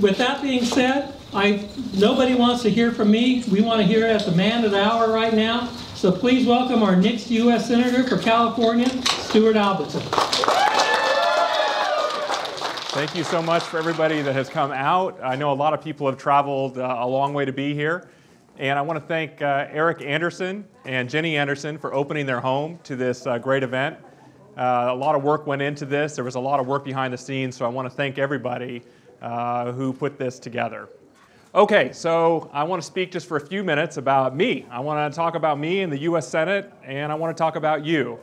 with that being said, nobody wants to hear from me. We want to hear at the man of the hour right now. So please welcome our next U.S. Senator for California, Stewart Albertson. Thank you so much for everybody that has come out. I know a lot of people have traveled a long way to be here. And I want to thank Eric Anderson and Jenny Anderson for opening their home to this great event. A lot of work went into this. There was a lot of work behind the scenes, so I want to thank everybody who put this together. Okay, so I want to speak just for a few minutes about me. I want to talk about me in the U.S. Senate, and I want to talk about you.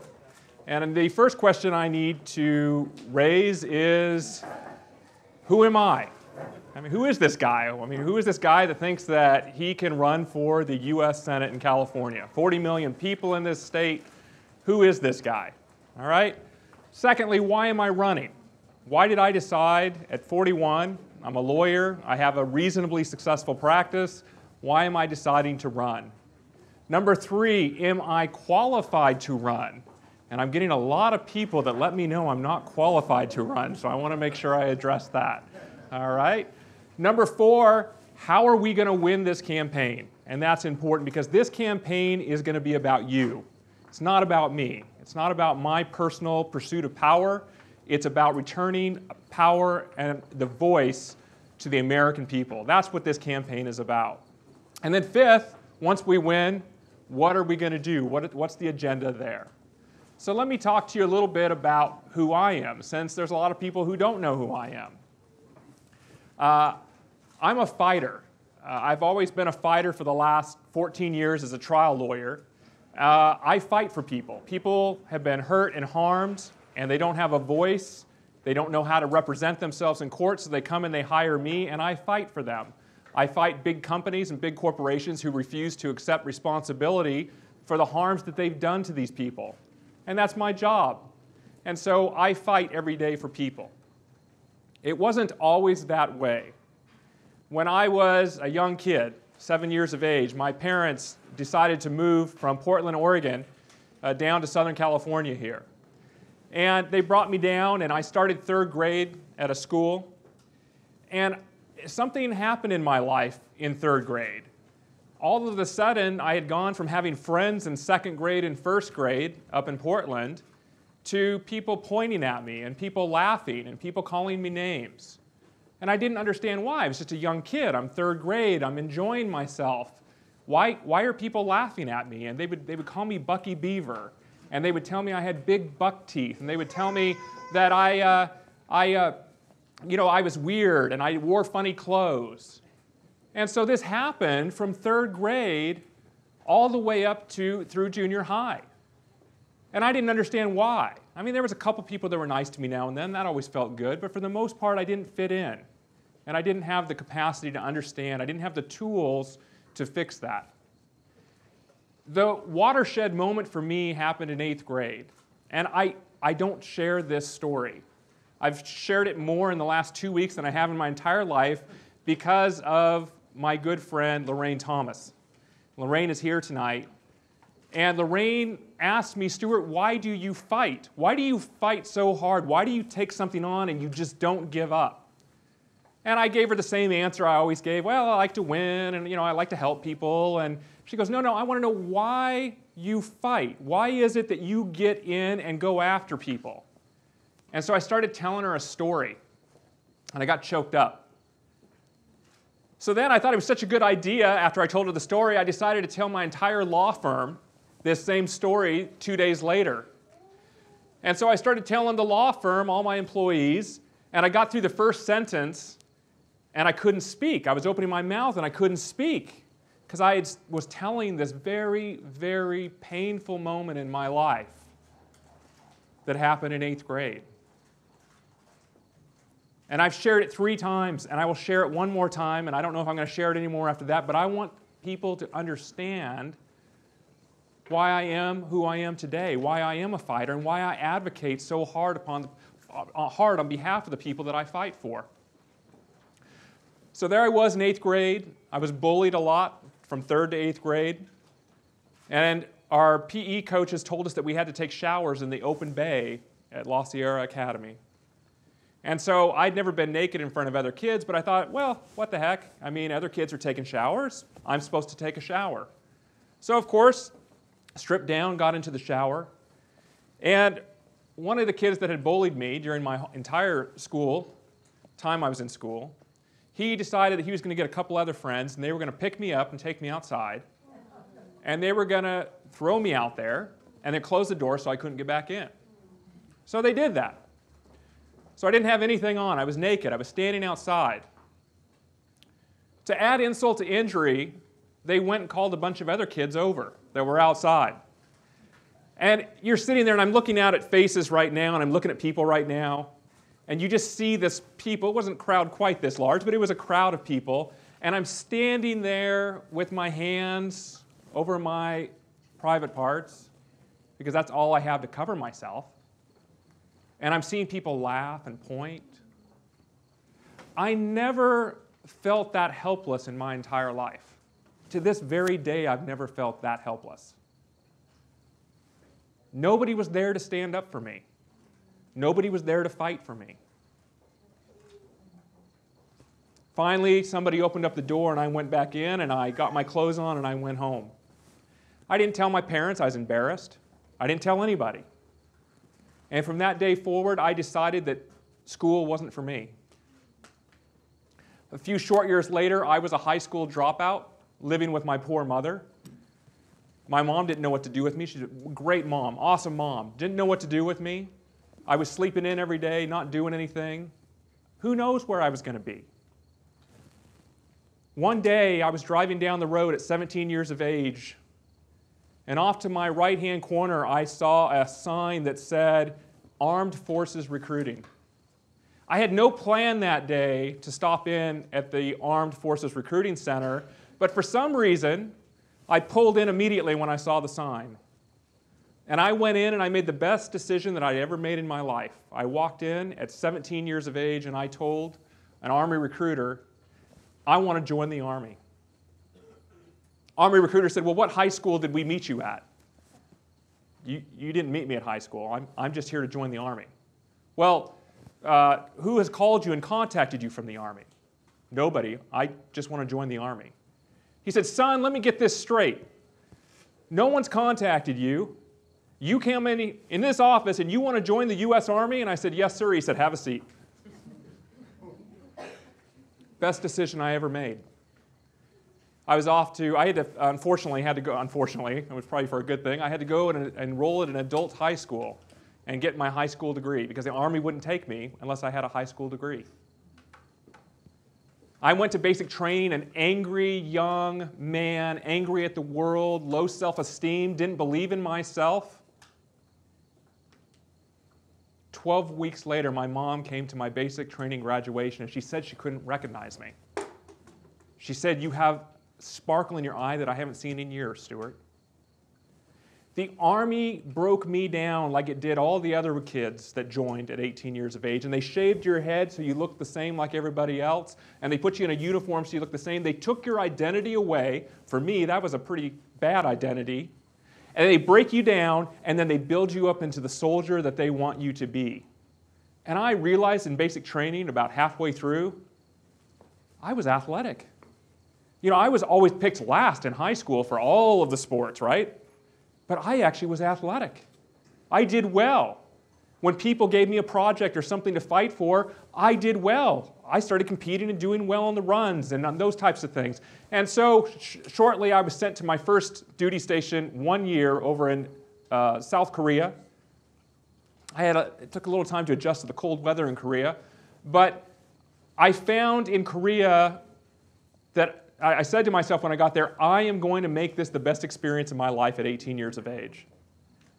And the first question I need to raise is, who am I? I mean, who is this guy? I mean, who is this guy that thinks that he can run for the U.S. Senate in California? 40 million people in this state. Who is this guy? All right? Secondly, why am I running? Why did I decide at 41, I'm a lawyer, I have a reasonably successful practice, why am I deciding to run? Number three, am I qualified to run? And I'm getting a lot of people that let me know I'm not qualified to run, so I want to make sure I address that. All right? Number four, how are we going to win this campaign? And that's important because this campaign is going to be about you. It's not about me. It's not about my personal pursuit of power. It's about returning power and the voice to the American people. That's what this campaign is about. And then fifth, once we win, what are we going to do? What's the agenda there? So let me talk to you a little bit about who I am, since there's a lot of people who don't know who I am. I'm a fighter. I've always been a fighter for the last 14 years as a trial lawyer. I fight for people. People have been hurt and harmed, and they don't have a voice. They don't know how to represent themselves in court, so they come and they hire me, and I fight for them. I fight big companies and big corporations who refuse to accept responsibility for the harms that they've done to these people. And that's my job. And so I fight every day for people. It wasn't always that way. When I was a young kid, 7 years of age, my parents decided to move from Portland, Oregon, down to Southern California here. And they brought me down, and I started third grade at a school. And something happened in my life in third grade. All of a sudden, I had gone from having friends in second grade and first grade up in Portland to people pointing at me and people laughing and people calling me names. And I didn't understand why. I was just a young kid. I'm third grade. I'm enjoying myself. Why are people laughing at me? And they would call me Bucky Beaver. And they would tell me I had big buck teeth. And they would tell me that I was weird and I wore funny clothes. And so this happened from third grade all the way up through junior high. And I didn't understand why. I mean, there was a couple people that were nice to me now and then. That always felt good. But for the most part, I didn't fit in. And I didn't have the capacity to understand. I didn't have the tools to fix that. The watershed moment for me happened in 8th grade. And I don't share this story. I've shared it more in the last 2 weeks than I have in my entire life because of my good friend, Lorraine Thomas. Lorraine is here tonight. And Lorraine asked me, Stewart, why do you fight? Why do you fight so hard? Why do you take something on and you just don't give up? And I gave her the same answer I always gave. Well, I like to win, and I like to help people. And she goes, no, I want to know why you fight. Why is it that you get in and go after people? And so I started telling her a story, and I got choked up. So then I thought it was such a good idea, after I told her the story, I decided to tell my entire law firm this same story 2 days later. And so I started telling the law firm, all my employees, and I got through the first sentence, and I couldn't speak. I was opening my mouth, and I couldn't speak, because I was telling this very, very painful moment in my life that happened in 8th grade. And I've shared it 3 times, and I will share it one more time, and I don't know if I'm going to share it anymore after that, but I want people to understand why I am who I am today, why I am a fighter, and why I advocate so hard on behalf of the people that I fight for. So there I was in 8th grade. I was bullied a lot from 3rd to 8th grade. And our PE coaches told us that we had to take showers in the open bay at La Sierra Academy. And so I'd never been naked in front of other kids, but I thought, well, what the heck? I mean, other kids are taking showers. I'm supposed to take a shower. So, of course, stripped down, got into the shower. And one of the kids that had bullied me during my entire time I was in school, he decided that he was going to get a couple other friends, and they were going to pick me up and take me outside. And they were going to throw me out there, and then close the door so I couldn't get back in. So they did that. So I didn't have anything on. I was naked. I was standing outside. To add insult to injury, they went and called a bunch of other kids over that were outside. And you're sitting there, and I'm looking out at faces right now, and I'm looking at people right now, and you just see this people. It wasn't a crowd quite this large, but it was a crowd of people. And I'm standing there with my hands over my private parts, because that's all I have to cover myself. And I'm seeing people laugh and point. I never felt that helpless in my entire life. To this very day, I've never felt that helpless. Nobody was there to stand up for me. Nobody was there to fight for me. Finally, somebody opened up the door, and I went back in, and I got my clothes on, and I went home. I didn't tell my parents. I was embarrassed. I didn't tell anybody. And from that day forward, I decided that school wasn't for me. A few short years later, I was a high school dropout, living with my poor mother. My mom didn't know what to do with me. She's a great mom, awesome mom. Didn't know what to do with me. I was sleeping in every day, not doing anything. Who knows where I was going to be? One day, I was driving down the road at 17 years of age, and off to my right-hand corner, I saw a sign that said, Armed Forces Recruiting. I had no plan that day to stop in at the Armed Forces Recruiting Center, but for some reason, I pulled in immediately when I saw the sign. And I went in and I made the best decision that I'd ever made in my life. I walked in at 17 years of age and I told an Army recruiter, I want to join the Army. Army recruiter said, well, what high school did we meet you at? You didn't meet me at high school. I'm just here to join the Army. Well, who has called you and contacted you from the Army? Nobody. I just want to join the Army. He said, son, let me get this straight. No one's contacted you. You came in this office and you want to join the U.S. Army? And I said, yes, sir. He said, have a seat. Best decision I ever made. I was off to, unfortunately, it was probably for a good thing, I had to go and enroll at an adult high school and get my high school degree because the Army wouldn't take me unless I had a high school degree. I went to basic training, an angry young man, angry at the world, low self-esteem, didn't believe in myself. 12 weeks later, my mom came to my basic training graduation and she said she couldn't recognize me. She said, you have sparkle in your eye that I haven't seen in years, Stewart. The Army broke me down like it did all the other kids that joined at 18 years of age, and they shaved your head so you looked the same like everybody else, and they put you in a uniform so you looked the same. They took your identity away. For me, that was a pretty bad identity. And they break you down, and then they build you up into the soldier that they want you to be. And I realized in basic training about halfway through, I was athletic. You know, I was always picked last in high school for all of the sports, right? But I actually was athletic. I did well. When people gave me a project or something to fight for, I did well. I started competing and doing well on the runs and on those types of things. And so shortly I was sent to my first duty station 1 year over in South Korea. It took a little time to adjust to the cold weather in Korea, but I found in Korea that I said to myself when I got there, I am going to make this the best experience of my life at 18 years of age.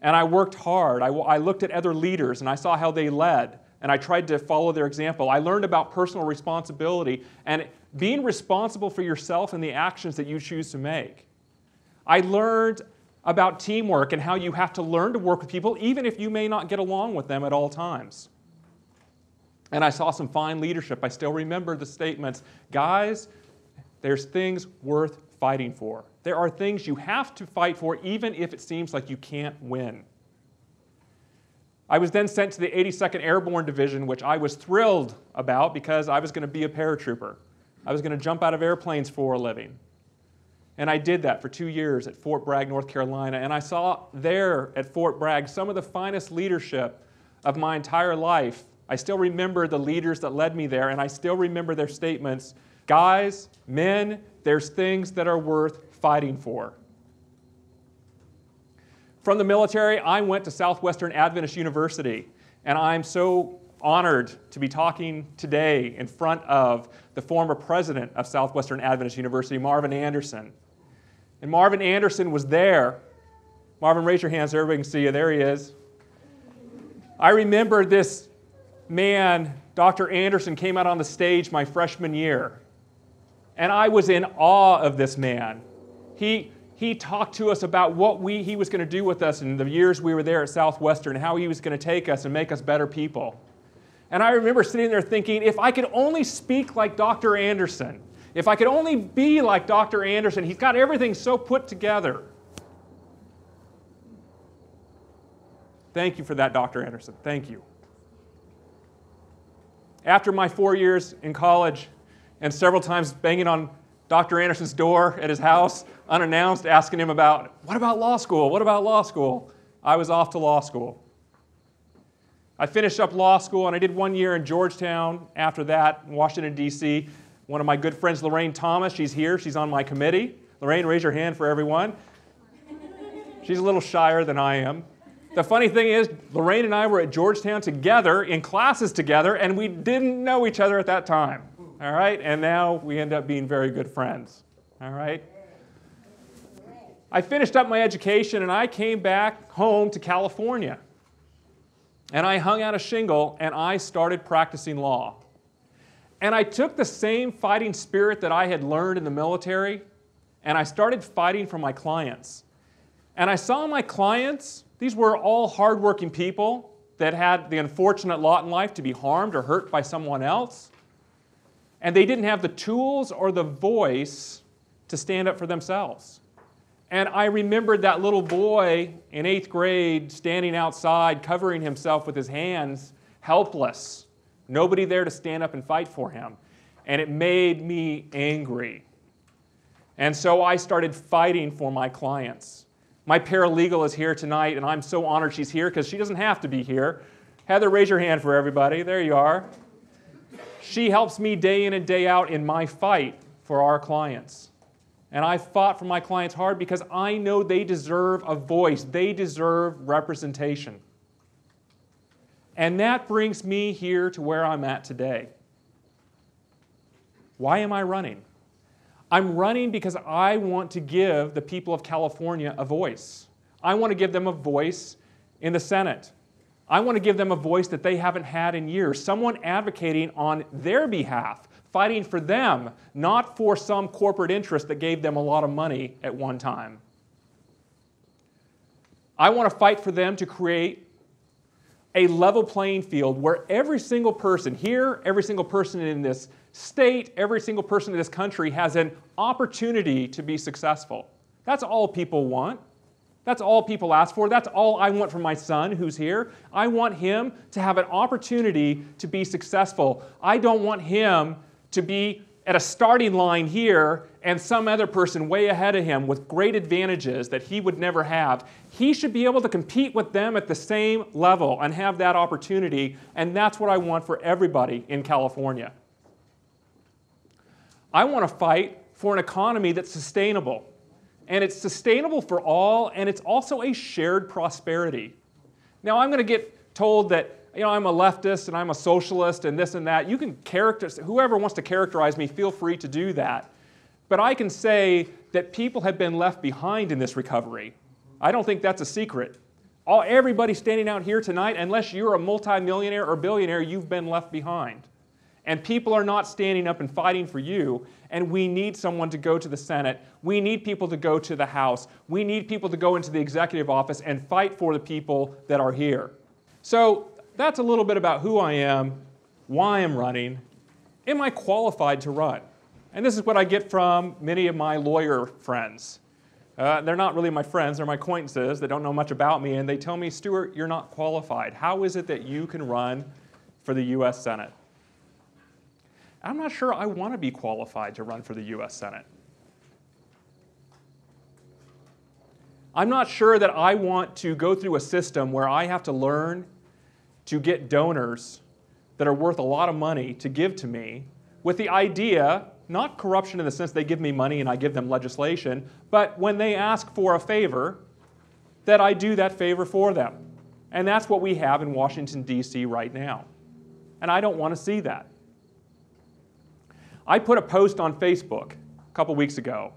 And I worked hard. I looked at other leaders and I saw how they led, and I tried to follow their example. I learned about personal responsibility and being responsible for yourself and the actions that you choose to make. I learned about teamwork and how you have to learn to work with people even if you may not get along with them at all times. And I saw some fine leadership. I still remember the statements, guys, there's things worth fighting for. There are things you have to fight for even if it seems like you can't win. I was then sent to the 82nd Airborne Division, which I was thrilled about because I was going to be a paratrooper. I was going to jump out of airplanes for a living. And I did that for 2 years at Fort Bragg, North Carolina. And I saw there at Fort Bragg some of the finest leadership of my entire life. I still remember the leaders that led me there, and I still remember their statements. Guys, men, there's things that are worth fighting for. From the military, I went to Southwestern Adventist University, and I'm so honored to be talking today in front of the former president of Southwestern Adventist University, Marvin Anderson. And Marvin Anderson was there. Marvin, raise your hand so everybody can see you. There he is. I remember this man, Dr. Anderson, came out on the stage my freshman year, and I was in awe of this man. He talked to us about what he was going to do with us in the years we were there at Southwestern, how he was going to take us and make us better people. And I remember sitting there thinking, if I could only speak like Dr. Anderson, if I could only be like Dr. Anderson, he's got everything so put together. Thank you for that, Dr. Anderson. Thank you. After my 4 years in college and several times banging on Dr. Anderson's door at his house, unannounced, asking him about, what about law school? What about law school? I was off to law school. I finished up law school, and I did 1 year in Georgetown after that, in Washington, D.C. One of my good friends, Lorraine Thomas, she's here. She's on my committee. Lorraine, raise your hand for everyone. She's a little shyer than I am. The funny thing is, Lorraine and I were at Georgetown together, in classes together, and we didn't know each other at that time. All right? And now we end up being very good friends. All right? I finished up my education, and I came back home to California. And I hung out a shingle, and I started practicing law. And I took the same fighting spirit that I had learned in the military, and I started fighting for my clients. And I saw my clients, these were all hardworking people that had the unfortunate lot in life to be harmed or hurt by someone else. And they didn't have the tools or the voice to stand up for themselves. And I remembered that little boy in 8th grade standing outside, covering himself with his hands, helpless. Nobody there to stand up and fight for him. And it made me angry. And so I started fighting for my clients. My paralegal is here tonight, and I'm so honored she's here because she doesn't have to be here. Heather, raise your hand for everybody. There you are. She helps me day in and day out in my fight for our clients. And I fought for my clients hard because I know they deserve a voice. They deserve representation. And that brings me here to where I'm at today. Why am I running? I'm running because I want to give the people of California a voice. I want to give them a voice in the Senate. I want to give them a voice that they haven't had in years, someone advocating on their behalf, fighting for them, not for some corporate interest that gave them a lot of money at one time. I want to fight for them to create a level playing field where every single person here, every single person in this state, every single person in this country has an opportunity to be successful. That's all people want. That's all people ask for. That's all I want for my son who's here. I want him to have an opportunity to be successful. I don't want him to be at a starting line here and some other person way ahead of him with great advantages that he would never have. He should be able to compete with them at the same level and have that opportunity, and that's what I want for everybody in California. I want to fight for an economy that's sustainable. And it's sustainable for all, and it's also a shared prosperity. Now, I'm going to get told that I'm a leftist and I'm a socialist and this and that. You can whoever wants to characterize me, feel free to do that. But I can say that people have been left behind in this recovery. I don't think that's a secret. Everybody standing out here tonight, unless you're a multimillionaire or billionaire, you've been left behind. And people are not standing up and fighting for you, and we need someone to go to the Senate. We need people to go to the House. We need people to go into the executive office and fight for the people that are here. So that's a little bit about who I am, why I'm running. Am I qualified to run? And this is what I get from many of my lawyer friends. They're not really my friends, they're my acquaintances that don't know much about me, and they tell me, Stewart, you're not qualified. How is it that you can run for the U.S. Senate? I'm not sure I want to be qualified to run for the U.S. Senate. I'm not sure that I want to go through a system where I have to learn to get donors that are worth a lot of money to give to me with the idea, not corruption in the sense they give me money and I give them legislation, but when they ask for a favor, that I do that favor for them. And that's what we have in Washington, D.C. right now. And I don't want to see that. I put a post on Facebook a couple weeks ago,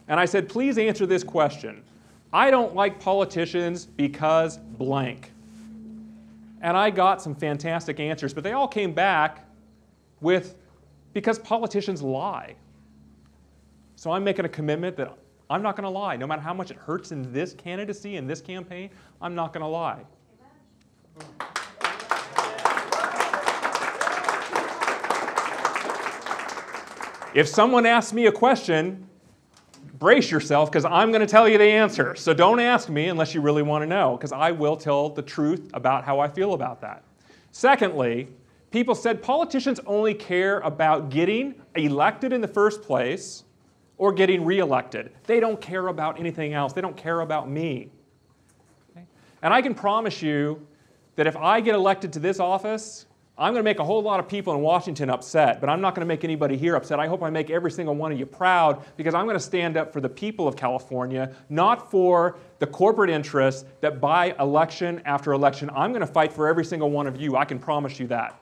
and I said, please answer this question. I don't like politicians because blank. And I got some fantastic answers, but they all came back with, because politicians lie. So I'm making a commitment that I'm not going to lie. No matter how much it hurts in this candidacy, in this campaign, I'm not going to lie. If someone asks me a question, brace yourself, because I'm going to tell you the answer. So don't ask me unless you really want to know, because I will tell the truth about how I feel about that. Secondly, people said politicians only care about getting elected in the first place or getting reelected. They don't care about anything else. They don't care about me. Okay? And I can promise you that if I get elected to this office, I'm going to make a whole lot of people in Washington upset, but I'm not going to make anybody here upset. I hope I make every single one of you proud, because I'm going to stand up for the people of California, not for the corporate interests that buy election after election. I'm going to fight for every single one of you. I can promise you that.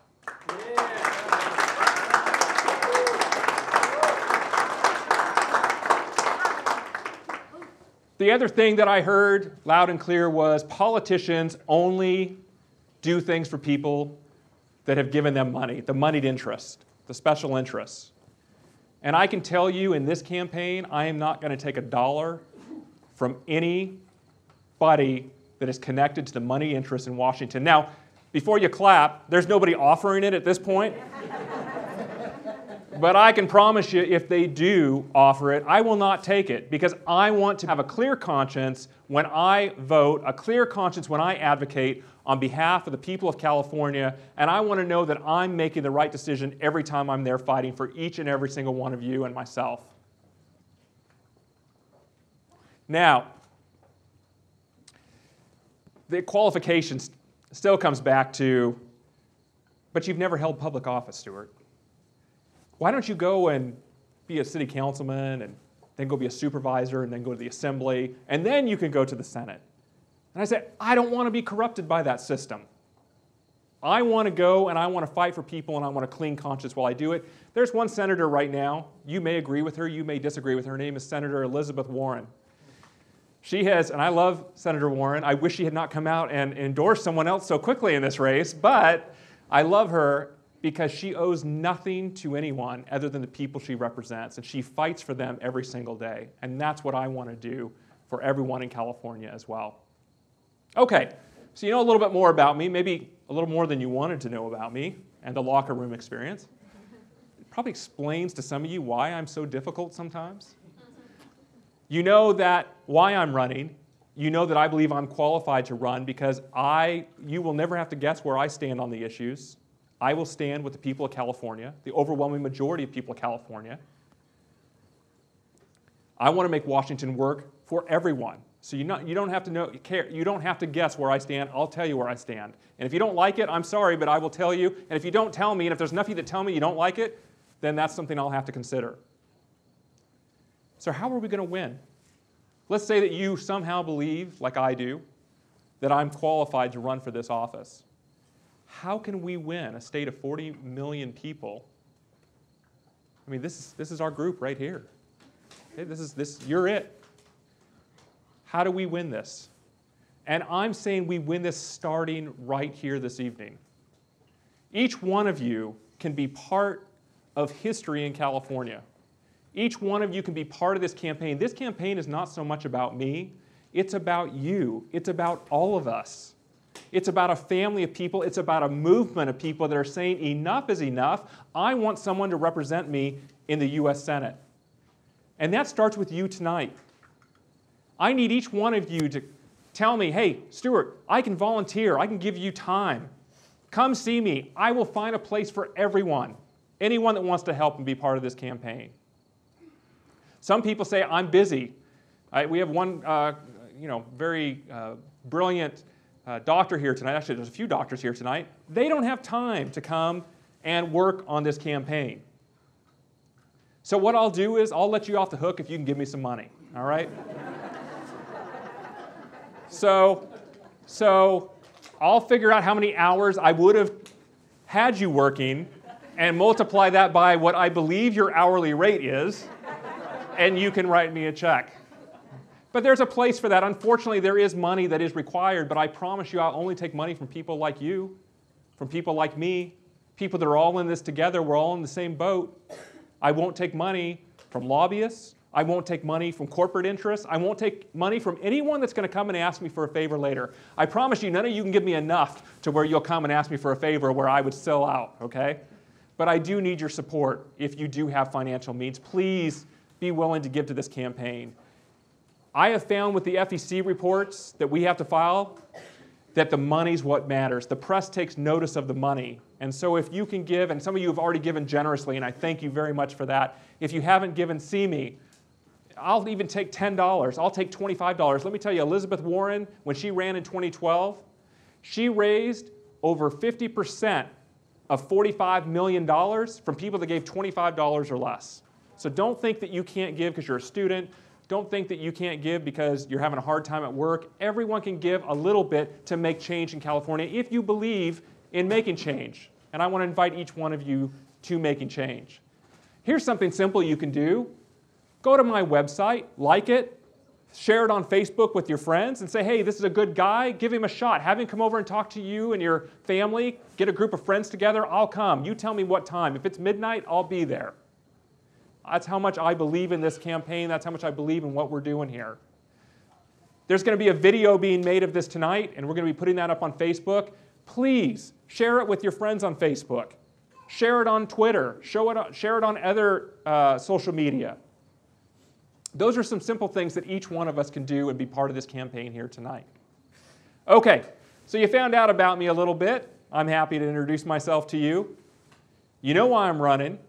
The other thing that I heard loud and clear was politicians only do things for people that have given them money, the moneyed interest, the special interests. And I can tell you in this campaign, I am not going to take a dollar from anybody that is connected to the money interest in Washington. Now, before you clap, there's nobody offering it at this point. But I can promise you, if they do offer it, I will not take it, because I want to have a clear conscience when I vote, a clear conscience when I advocate on behalf of the people of California, and I want to know that I'm making the right decision every time I'm there fighting for each and every single one of you and myself. Now, the qualifications still comes back to, but you've never held public office, Stewart. Why don't you go and be a city councilman and then go be a supervisor and then go to the assembly, and then you can go to the Senate? And I said, I don't want to be corrupted by that system. I want to go and I want to fight for people and I want a clean conscience while I do it. There's one senator right now, you may agree with her, you may disagree with her. Her name is Senator Elizabeth Warren. She has, and I love Senator Warren, I wish she had not come out and endorsed someone else so quickly in this race, but I love her because she owes nothing to anyone other than the people she represents, and she fights for them every single day. And that's what I want to do for everyone in California as well. Okay, so you know a little bit more about me, maybe a little more than you wanted to know about me and the locker room experience. It probably explains to some of you why I'm so difficult sometimes. You know that why I'm running. You know that I believe I'm qualified to run because you will never have to guess where I stand on the issues. I will stand with the people of California, the overwhelming majority of people of California. I want to make Washington work for everyone. So you don't have to care. You don't have to guess where I stand. I'll tell you where I stand. And if you don't like it, I'm sorry, but I will tell you. And if you don't tell me, and if there's enough of you that tell me you don't like it, then that's something I'll have to consider. So how are we going to win? Let's say that you somehow believe, like I do, that I'm qualified to run for this office. How can we win a state of 40 million people? I mean, this is our group right here. Okay, you're it. How do we win this? And I'm saying we win this starting right here this evening. Each one of you can be part of history in California. Each one of you can be part of this campaign. This campaign is not so much about me. It's about you. It's about all of us. It's about a family of people. It's about a movement of people that are saying enough is enough. I want someone to represent me in the U.S. Senate. And that starts with you tonight. I need each one of you to tell me, hey, Stewart, I can volunteer. I can give you time. Come see me. I will find a place for everyone, anyone that wants to help and be part of this campaign. Some people say, I'm busy. We have one very brilliant doctor here tonight. Actually, there's a few doctors here tonight. They don't have time to come and work on this campaign. So what I'll do is I'll let you off the hook if you can give me some money, all right? So I'll figure out how many hours I would have had you working and multiply that by what I believe your hourly rate is, and you can write me a check. But there's a place for that. Unfortunately, there is money that is required, but I promise you I'll only take money from people like you, from people like me, people that are all in this together. We're all in the same boat. I won't take money from lobbyists. I won't take money from corporate interests. I won't take money from anyone that's going to come and ask me for a favor later. I promise you, none of you can give me enough to where you'll come and ask me for a favor where I would sell out, okay? But I do need your support if you do have financial means. Please be willing to give to this campaign. I have found with the FEC reports that we have to file that the money's what matters. The press takes notice of the money. And so if you can give, and some of you have already given generously, and I thank you very much for that. If you haven't given, see me. I'll even take $10. I'll take $25. Let me tell you, Elizabeth Warren, when she ran in 2012, she raised over 50% of $45 million from people that gave $25 or less. So don't think that you can't give because you're a student. Don't think that you can't give because you're having a hard time at work. Everyone can give a little bit to make change in California if you believe in making change. And I want to invite each one of you to making change. Here's something simple you can do. Go to my website, like it, share it on Facebook with your friends, and say, hey, this is a good guy. Give him a shot. Have him come over and talk to you and your family. Get a group of friends together. I'll come. You tell me what time. If it's midnight, I'll be there. That's how much I believe in this campaign. That's how much I believe in what we're doing here. There's going to be a video being made of this tonight, and we're going to be putting that up on Facebook. Please share it with your friends on Facebook. Share it on Twitter. Share it on other social media. Those are some simple things that each one of us can do and be part of this campaign here tonight. Okay, so you found out about me a little bit. I'm happy to introduce myself to you. You know why I'm running.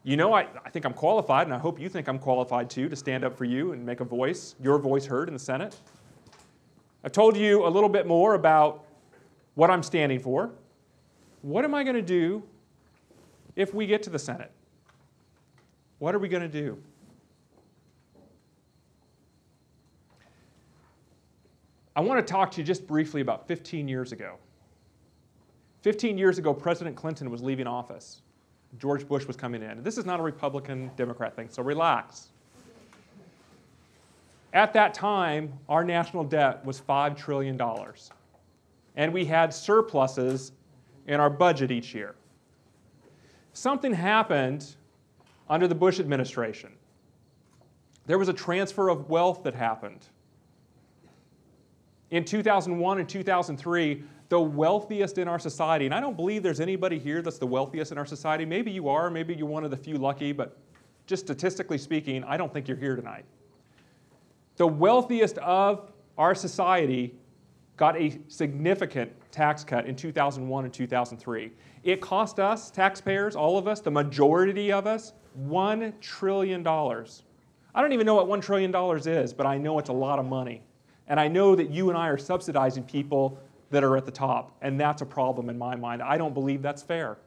You know I think I'm qualified, and I hope you think I'm qualified too, to stand up for you and make your voice heard in the Senate. I've told you a little bit more about what I'm standing for. What am I going to do if we get to the Senate? What are we going to do? I want to talk to you just briefly about 15 years ago. 15 years ago, President Clinton was leaving office. George Bush was coming in. This is not a Republican-Democrat thing, so relax. At that time, our national debt was $5 trillion. And we had surpluses in our budget each year. Something happened under the Bush administration. There was a transfer of wealth that happened. In 2001 and 2003, the wealthiest in our society, and I don't believe there's anybody here that's the wealthiest in our society. Maybe you are, maybe you're one of the few lucky, but just statistically speaking, I don't think you're here tonight. The wealthiest of our society got a significant tax cut in 2001 and 2003. It cost us, taxpayers, all of us, the majority of us, $1 trillion. I don't even know what $1 trillion is, but I know it's a lot of money. And I know that you and I are subsidizing people that are at the top, and that's a problem in my mind. I don't believe that's fair.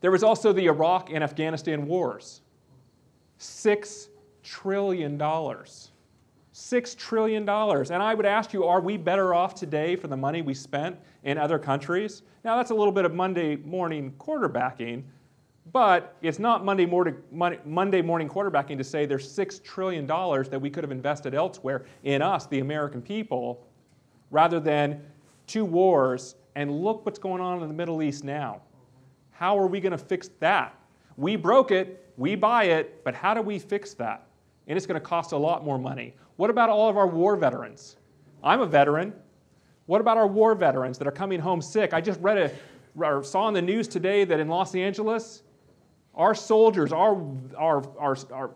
There was also the Iraq and Afghanistan wars. $6 trillion. $6 trillion. And I would ask you, are we better off today for the money we spent in other countries? Now, that's a little bit of Monday morning quarterbacking, but it's not Monday morning quarterbacking to say there's $6 trillion that we could have invested elsewhere in us, the American people, rather than 2 wars. And look what's going on in the Middle East now. How are we going to fix that? We broke it, we buy it, but how do we fix that? And it's going to cost a lot more money. What about all of our war veterans? I'm a veteran. What about our war veterans that are coming home sick? I just saw on the news today that in Los Angeles, our soldiers, our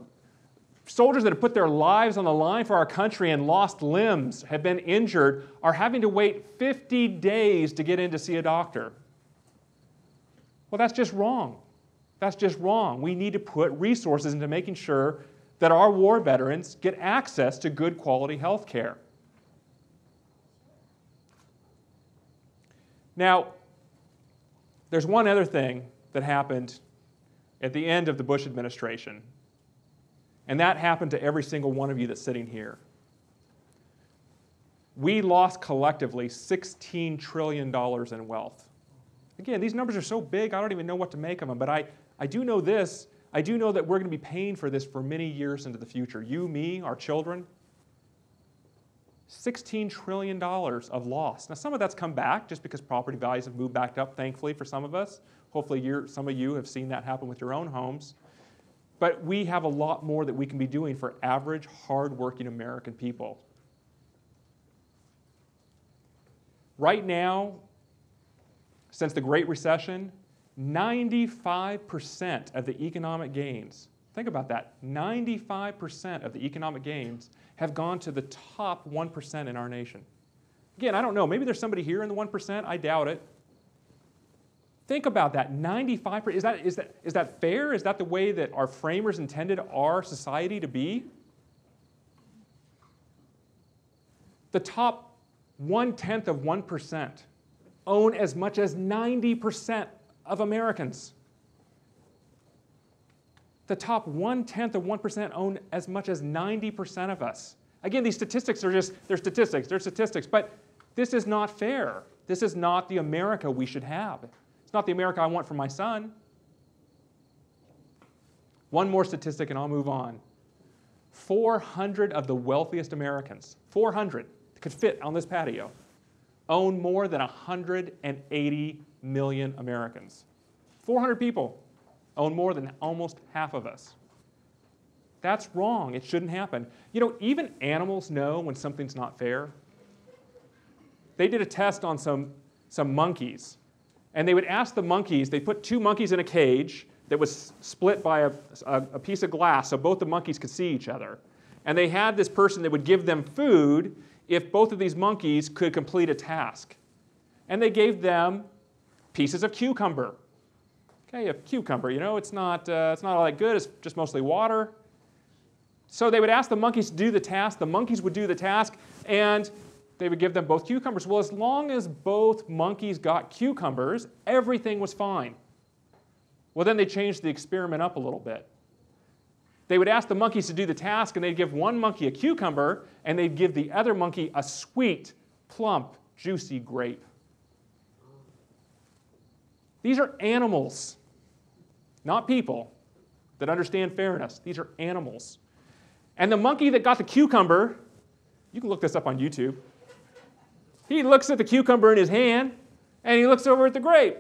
soldiers that have put their lives on the line for our country and lost limbs, have been injured, are having to wait 50 days to get in to see a doctor. Well, that's just wrong. That's just wrong. We need to put resources into making sure that our war veterans get access to good quality health care. Now, there's one other thing that happened at the end of the Bush administration, and that happened to every single one of you that's sitting here. We lost collectively $16 trillion in wealth. Again, these numbers are so big, I don't even know what to make of them, but I do know this. I do know that we're going to be paying for this for many years into the future. You, me, our children. $16 trillion of loss. Now, some of that's come back just because property values have moved back up, thankfully, for some of us. Hopefully, some of you have seen that happen with your own homes. But we have a lot more that we can be doing for average, hard-working American people. Right now, since the Great Recession, 95% of the economic gains, think about that, 95% of the economic gains have gone to the top 1% in our nation. Again, I don't know, maybe there's somebody here in the 1%, I doubt it. Think about that, 95%, is that fair? Is that the way that our framers intended our society to be? The top 1/10 of 1% own as much as 90% of Americans. The top 1/10 of 1% own as much as 90% of us. Again, these statistics are just, they're statistics, but this is not fair. This is not the America we should have. It's not the America I want for my son. One more statistic and I'll move on. 400 of the wealthiest Americans, 400 that could fit on this patio, own more than 180 million Americans. 400 people own more than almost half of us. That's wrong. It shouldn't happen. You know, even animals know when something's not fair. They did a test on some monkeys, and they would ask the monkeys, they put two monkeys in a cage that was split by a piece of glass so both the monkeys could see each other. And they had this person that would give them food if both of these monkeys could complete a task. And they gave them pieces of cucumber. Okay, a cucumber, you know, it's not all that good, it's just mostly water. So they would ask the monkeys to do the task, the monkeys would do the task, and they would give them both cucumbers. Well, as long as both monkeys got cucumbers, everything was fine. Well, then they changed the experiment up a little bit. They would ask the monkeys to do the task, and they'd give one monkey a cucumber, and they'd give the other monkey a sweet, plump, juicy grape. These are animals, not people, that understand fairness. These are animals. And the monkey that got the cucumber, you can look this up on YouTube, he looks at the cucumber in his hand, and he looks over at the grape.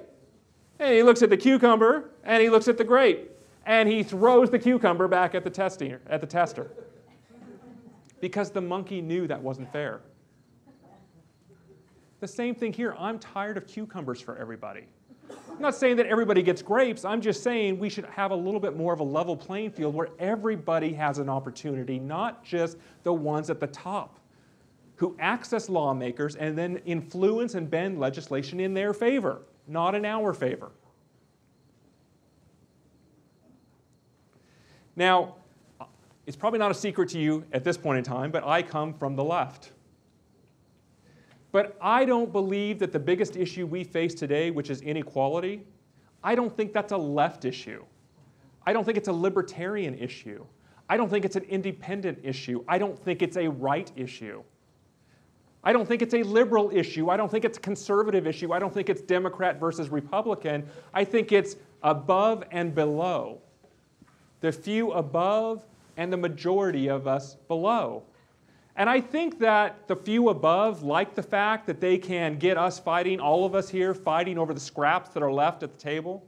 And he looks at the cucumber, and he looks at the grape. And he throws the cucumber back at the tester. Because the monkey knew that wasn't fair. The same thing here. I'm tired of cucumbers for everybody. I'm not saying that everybody gets grapes. I'm just saying we should have a little bit more of a level playing field where everybody has an opportunity, not just the ones at the top who access lawmakers and then influence and bend legislation in their favor, not in our favor. Now, it's probably not a secret to you at this point in time, but I come from the left. But I don't believe that the biggest issue we face today, which is inequality, I don't think that's a left issue. I don't think it's a libertarian issue. I don't think it's an independent issue. I don't think it's a right issue. I don't think it's a liberal issue. I don't think it's a conservative issue. I don't think it's Democrat versus Republican. I think it's above and below. The few above and the majority of us below. And I think that the few above like the fact that they can get us fighting, all of us here fighting over the scraps that are left at the table.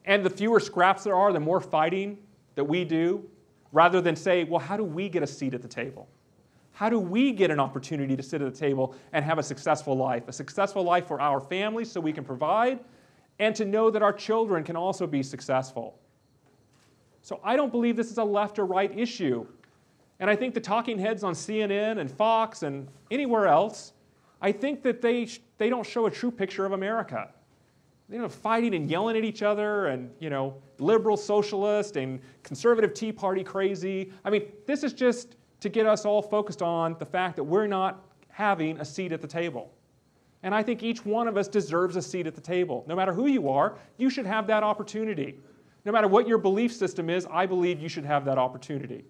And the fewer scraps there are, the more fighting that we do, rather than say, well, how do we get a seat at the table? How do we get an opportunity to sit at the table and have a successful life for our families so we can provide, and to know that our children can also be successful. So I don't believe this is a left or right issue. And I think the talking heads on CNN and Fox and anywhere else, I think that they don't show a true picture of America. They're fighting and yelling at each other and, liberal socialist and conservative Tea Party crazy. I mean, this is just to get us all focused on the fact that we're not having a seat at the table. And I think each one of us deserves a seat at the table. No matter who you are, you should have that opportunity. No matter what your belief system is, I believe you should have that opportunity.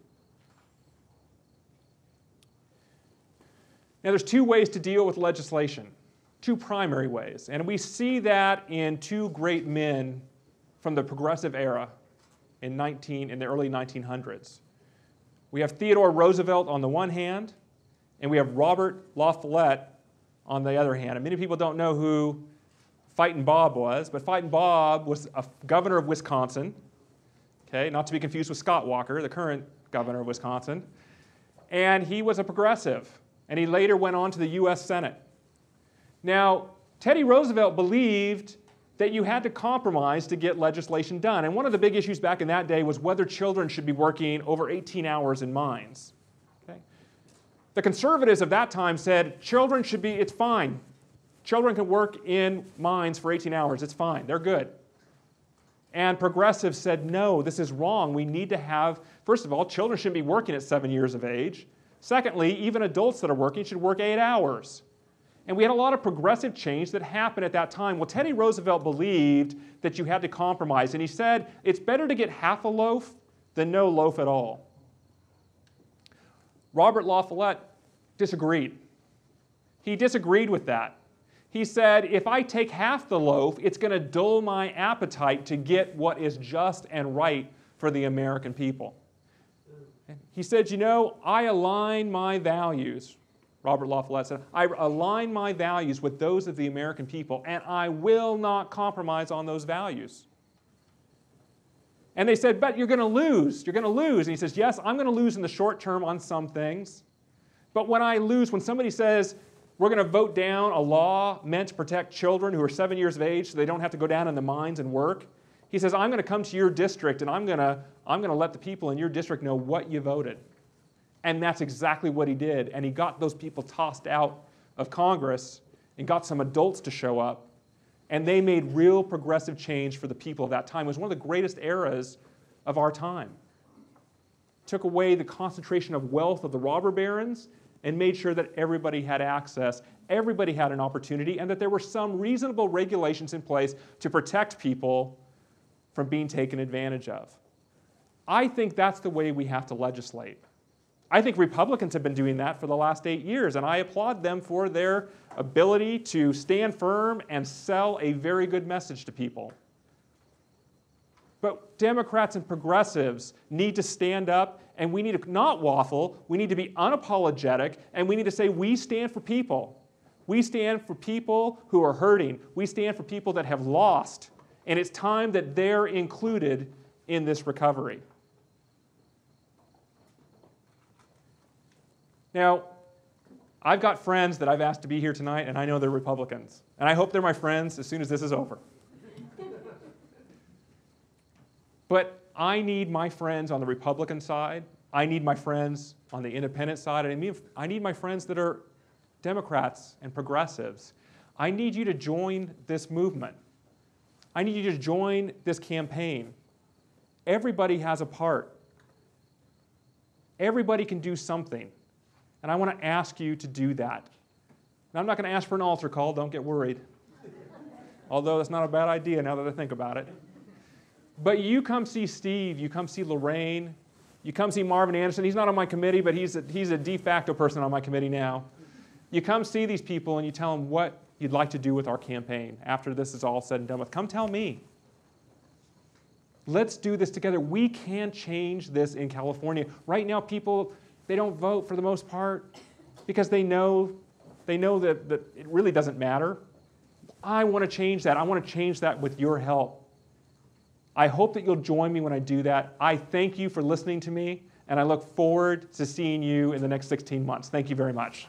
Now, there's two ways to deal with legislation, two primary ways. And we see that in two great men from the progressive era in the early 1900s. We have Theodore Roosevelt on the one hand, and we have Robert La Follette on the other hand. And many people don't know who Fightin' Bob was, but Fightin' Bob was a governor of Wisconsin, okay, not to be confused with Scott Walker, the current governor of Wisconsin. And he was a progressive, and he later went on to the U.S. Senate. Now, Teddy Roosevelt believed that you had to compromise to get legislation done. And one of the big issues back in that day was whether children should be working over 18 hours in mines. Okay? The conservatives of that time said, children should be, it's fine. Children can work in mines for 18 hours, it's fine, they're good. And progressives said, no, this is wrong. We need to have, first of all, children shouldn't be working at 7 years of age. Secondly, even adults that are working should work 8 hours. And we had a lot of progressive change that happened at that time. Well, Teddy Roosevelt believed that you had to compromise, and he said, it's better to get half a loaf than no loaf at all. Robert La Follette disagreed. He disagreed with that. He said, if I take half the loaf, it's going to dull my appetite to get what is just and right for the American people. He said, I align my values. Robert La Follette said, I align my values with those of the American people, and I will not compromise on those values. And they said, but you're going to lose. You're going to lose. And he says, yes, I'm going to lose in the short term on some things. But when I lose, when somebody says, we're going to vote down a law meant to protect children who are 7 years of age so they don't have to go down in the mines and work, he says, I'm going to come to your district and I'm going to let the people in your district know what you voted. And that's exactly what he did. And he got those people tossed out of Congress and got some adults to show up. And they made real progressive change for the people of that time. It was one of the greatest eras of our time. Took away the concentration of wealth of the robber barons and made sure that everybody had access, everybody had an opportunity, and that there were some reasonable regulations in place to protect people from being taken advantage of. I think that's the way we have to legislate. I think Republicans have been doing that for the last 8 years, and I applaud them for their ability to stand firm and sell a very good message to people. But Democrats and progressives need to stand up, and we need to not waffle, we need to be unapologetic, and we need to say we stand for people. We stand for people who are hurting. We stand for people that have lost, and it's time that they're included in this recovery. Now, I've got friends that I've asked to be here tonight, and I know they're Republicans. And I hope they're my friends as soon as this is over. But I need my friends on the Republican side. I need my friends on the independent side. I need my friends that are Democrats and progressives. I need you to join this movement. I need you to join this campaign. Everybody has a part. Everybody can do something. And I want to ask you to do that. Now, I'm not going to ask for an altar call, don't get worried. Although that's not a bad idea now that I think about it. But you come see Steve, you come see Lorraine, you come see Marvin Anderson. He's not on my committee, but he's a de facto person on my committee now. You come see these people and you tell them what you'd like to do with our campaign after this is all said and done with. Come tell me. Let's do this together. We can change this in California. Right now, people, they don't vote for the most part because they know that it really doesn't matter. I want to change that. I want to change that with your help. I hope that you'll join me when I do that. I thank you for listening to me, and I look forward to seeing you in the next 16 months. Thank you very much.